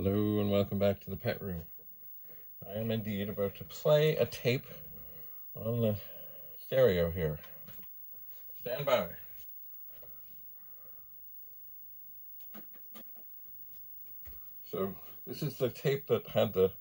Hello and welcome back to the pet room. I am indeed about to play a tape on the stereo here. Stand by. So this is the tape that had the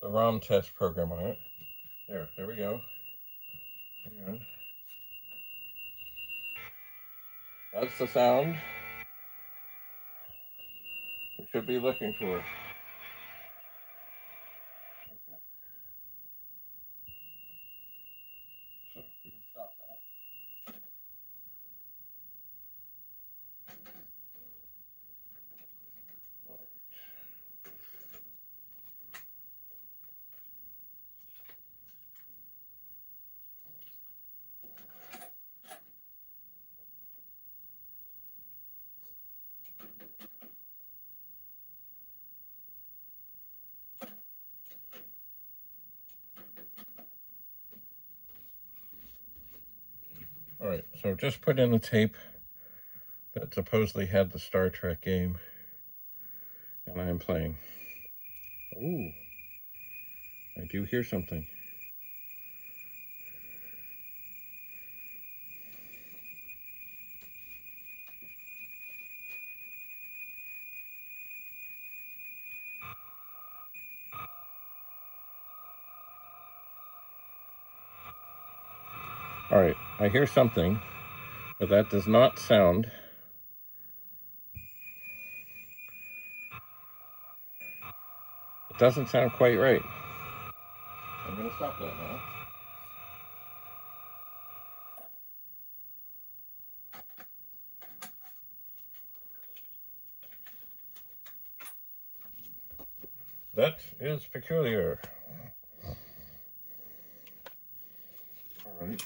ROM test program on it. There we go. Hang on. That's the sound we should be looking for. Okay. So we can stop that. All right, so just put in the tape that supposedly had the Star Trek game, and I am playing. Ooh, I do hear something. All right, I hear something, but that does not sound. It doesn't sound quite right. I'm going to stop that now. That is peculiar. All right.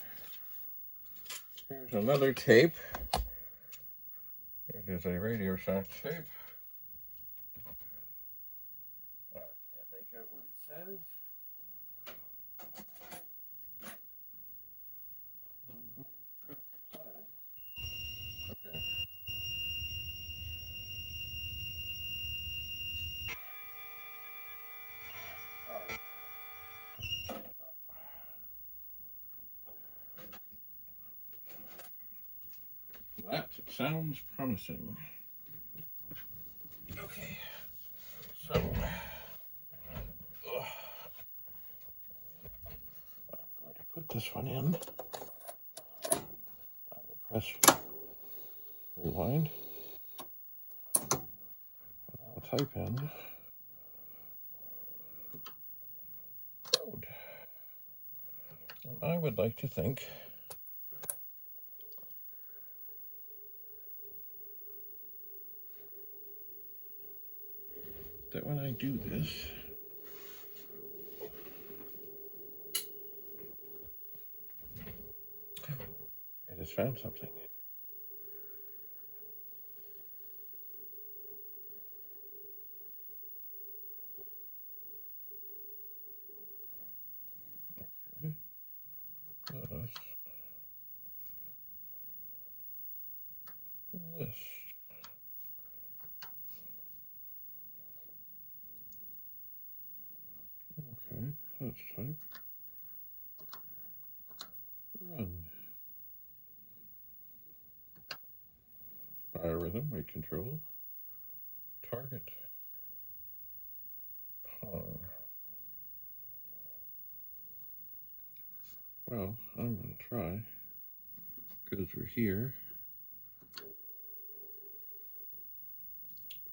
Here's another tape. It is a Radio Shack tape. I can't make out what it says. Okay. That sounds promising. Okay. So, I'm going to put this one in. I will press rewind. And I'll type in code. And I would like to think that when I do this, it has found something. Okay. List. Okay, let's type run. Biorhythm, weight control, target, Pong. Well, I'm going to try, because we're here.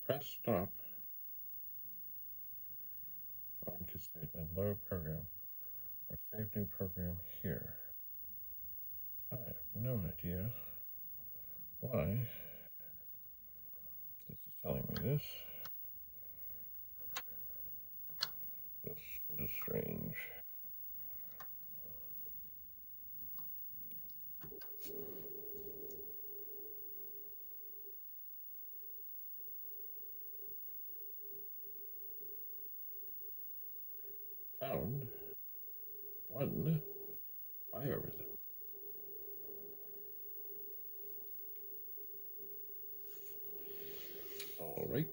Press stop on cassette and load program, or save new program here. I have no idea why this is telling me this. This is strange. Found one biorhythm. All right.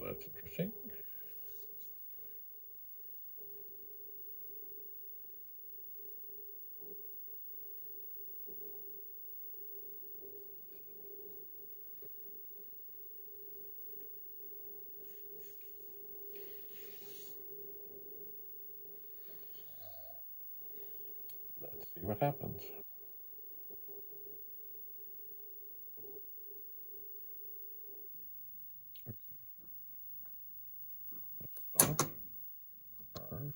that's interesting. Let's see what happens. Okay. Stop. R-U-N.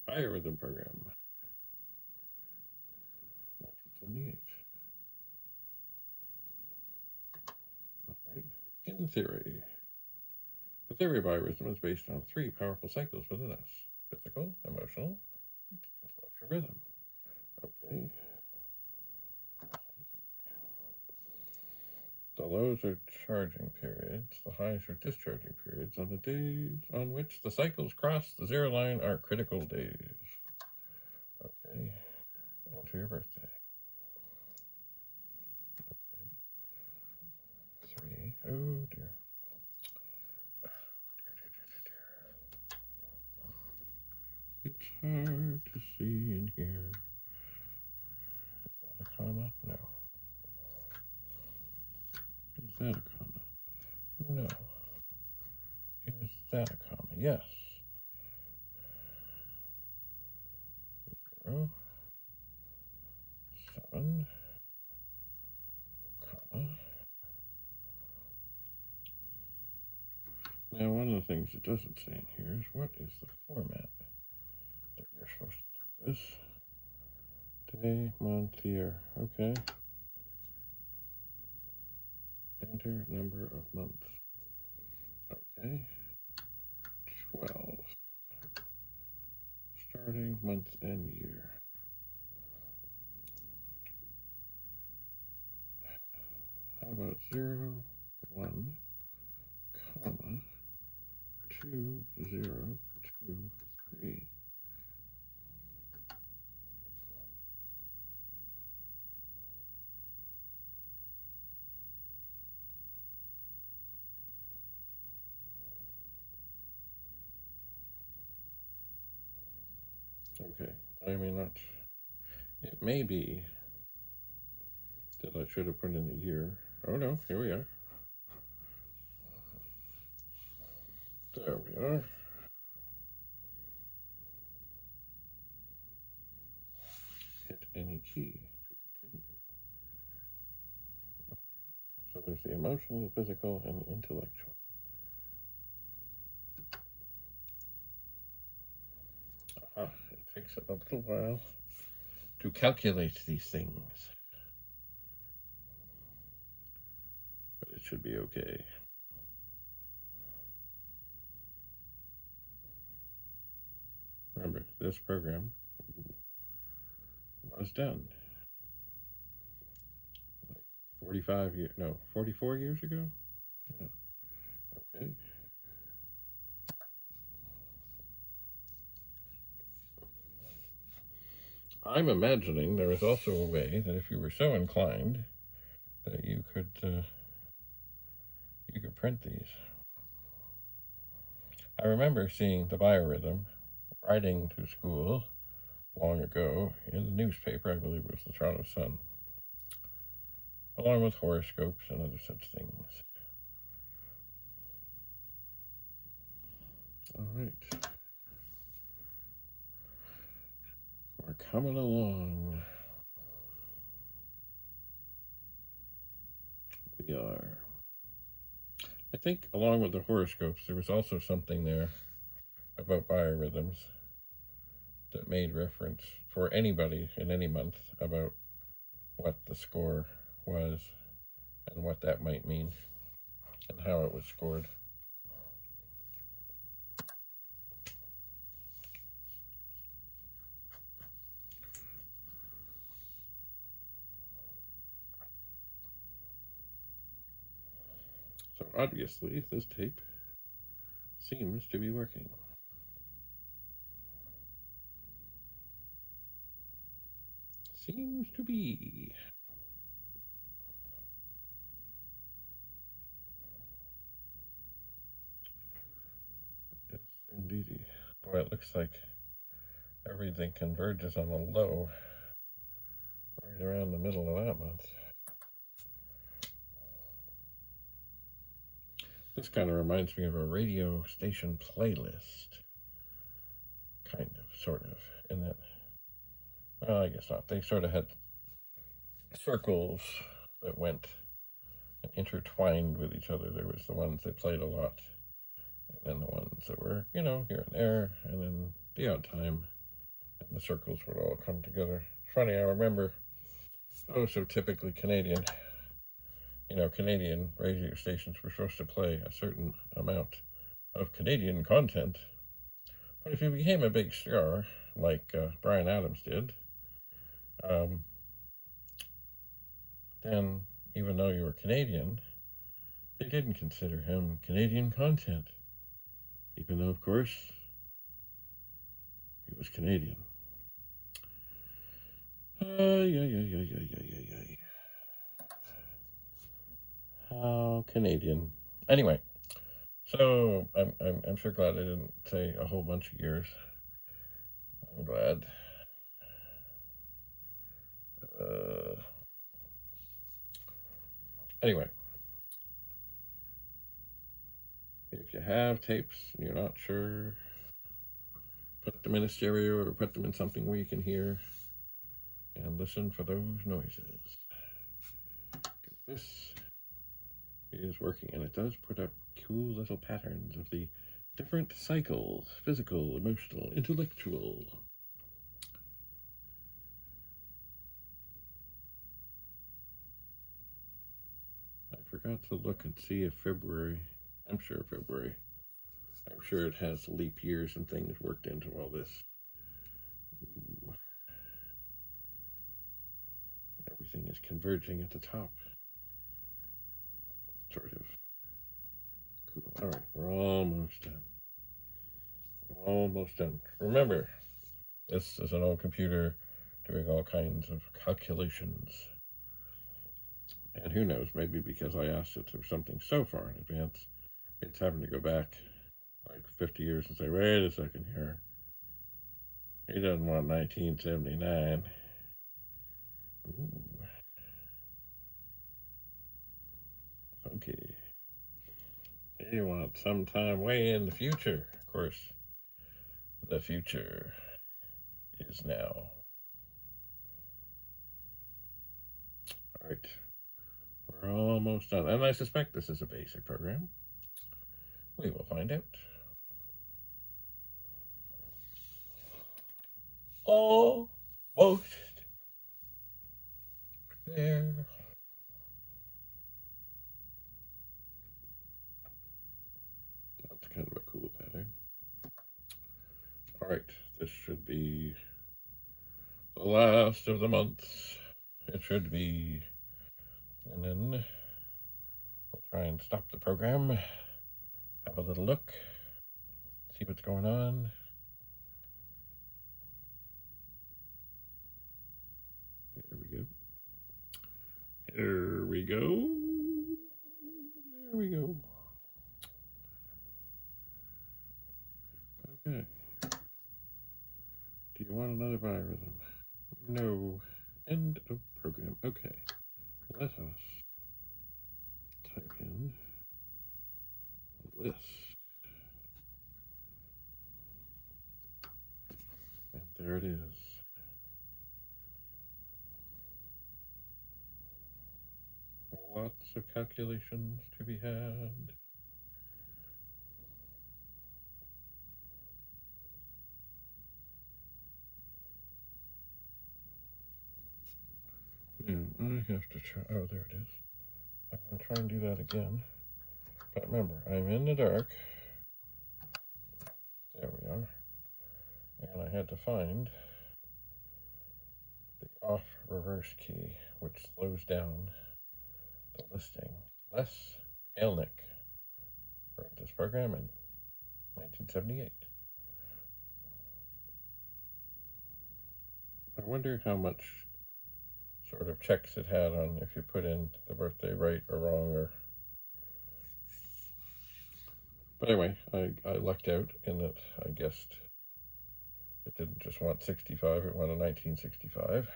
BIORYTHM Program. 1978. Alright. In theory. The theory of biorhythm is based on 3 powerful cycles within us: physical, emotional, and intellectual rhythm. Okay. The lows are charging periods, the highs are discharging periods. On the days on which the cycles cross the 0 line are critical days. Okay. Enter your birthday. Okay. 3. Oh dear. It's hard to see in here. Is that a comma? No. Is that a comma? No. Is that a comma? Yes. 0, 7, comma. Now, one of the things it doesn't say in here is what is the format that you're supposed to do this. Day, month, year. Okay. Enter number of months. Okay. 12. Starting month and year. How about 0, 1, comma, 2, 0, 2, 3. Okay, I may not. It may be that I should have put in the year. Oh no, here we are. There we are. Hit any key to continue. So there's the emotional, the physical, and the intellectual. Aha, it takes a little while to calculate these things. But it should be okay. Remember, this program was done like 44 years ago? Yeah. Okay. I'm imagining there is also a way that if you were so inclined that you could print these. I remember seeing the biorhythm writing to school long ago in the newspaper. I believe it was the Toronto Sun, along with horoscopes and other such things. All right. We're coming along. We are. I think along with the horoscopes, there was also something there about biorhythms that made reference for anybody in any month about what the score was and what that might mean and how it was scored. So obviously this tape seems to be working. Seems to be. indeedy. Boy, it looks like everything converges on a low right around the middle of that month. This kind of reminds me of a radio station playlist. Kind of, sort of, in that, well, I guess not. They sort of had circles that went and intertwined with each other. There was the ones that played a lot, and then the ones that were, you know, here and there, and then the odd time, and the circles would all come together. It's funny, I remember, oh, so typically Canadian, you know, Canadian radio stations were supposed to play a certain amount of Canadian content. But if you became a big star, like Bryan Adams did, then even though you were Canadian, they didn't consider him Canadian content. Even though, of course, he was Canadian. How Canadian. Anyway, so I'm sure glad I didn't say a whole bunch of years. I'm glad. Anyway, if you have tapes and you're not sure, put them in a stereo or put them in something where you can hear and listen for those noises. This is working, and it does put up cool little patterns of the different cycles: physical, emotional, intellectual. I forgot to look and see if February, I'm sure it has leap years and things worked into all this. Ooh. Everything is converging at the top. Sort of. Cool. All right, we're almost done. Almost done. Remember, this is an old computer doing all kinds of calculations. And who knows, maybe because I asked it for something so far in advance, it's having to go back like 50 years and say, wait a second here. He doesn't want 1979. Ooh. Funky. He wants sometime way in the future. Of course, the future is now. All right. We're almost done. And I suspect this is a basic program. We will find out. Almost there. That's kind of a cool pattern. All right, this should be the last of the months. It should be. And then we'll try and stop the program, have a little look, see what's going on. There we go. There we go. There we go. Okay. Do you want another BIORYTHM? No. End of program. Okay. Let us type in a list. And there it is. Lots of calculations to be had. Yeah, I have to try. Oh, there it is. I'm going to try and do that again. But remember, I'm in the dark. There we are. And I had to find the off reverse key, which slows down the listing. Les Palnick wrote this program in 1978. I wonder how much sort of checks it had on if you put in the birthday right or wrong, or But anyway, I lucked out in that I guessed it didn't just want 65, it wanted 1965.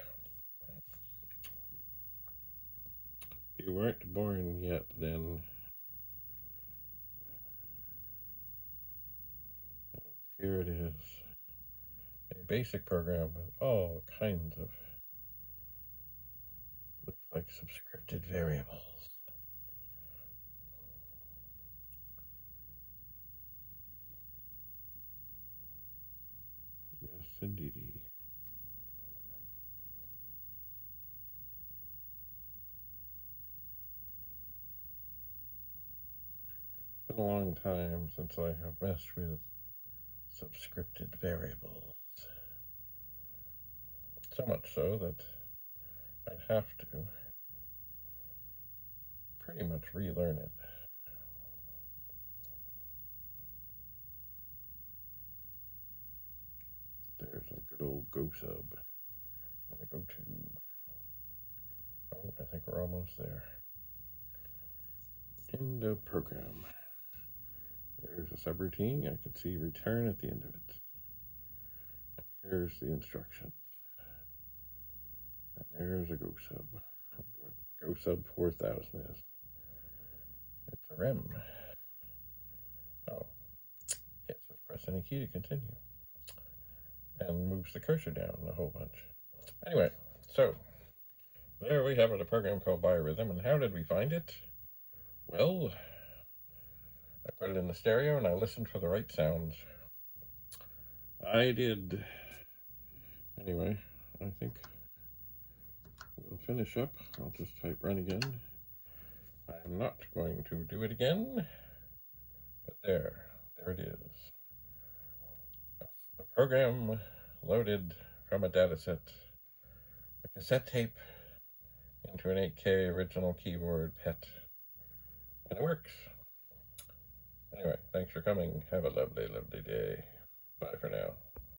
You weren't born yet then. Here it is. A basic program with all kinds of, looks like subscripted variables. Yes, indeedy. It's been a long time since I have messed with subscripted variables. So much so that I have to pretty much relearn it. There's a good old go sub. I'm gonna go to, oh, I think we're almost there. End of program. There's a subroutine. I can see return at the end of it. And here's the instructions. And there's a go sub. Go sub 4000 is. It's a rem. Oh, yes, let's press any key to continue. And moves the cursor down a whole bunch. Anyway, so there we have it, a program called BIORYTHM. And how did we find it? Well, I put it in the stereo and I listened for the right sounds. I did. Anyway, I think we'll finish up. I'll just type run again. I'm not going to do it again, but there it is. A program loaded from a dataset, a cassette tape into an 8K original keyboard PET, and it works. Anyway, thanks for coming. Have a lovely, lovely day. Bye for now.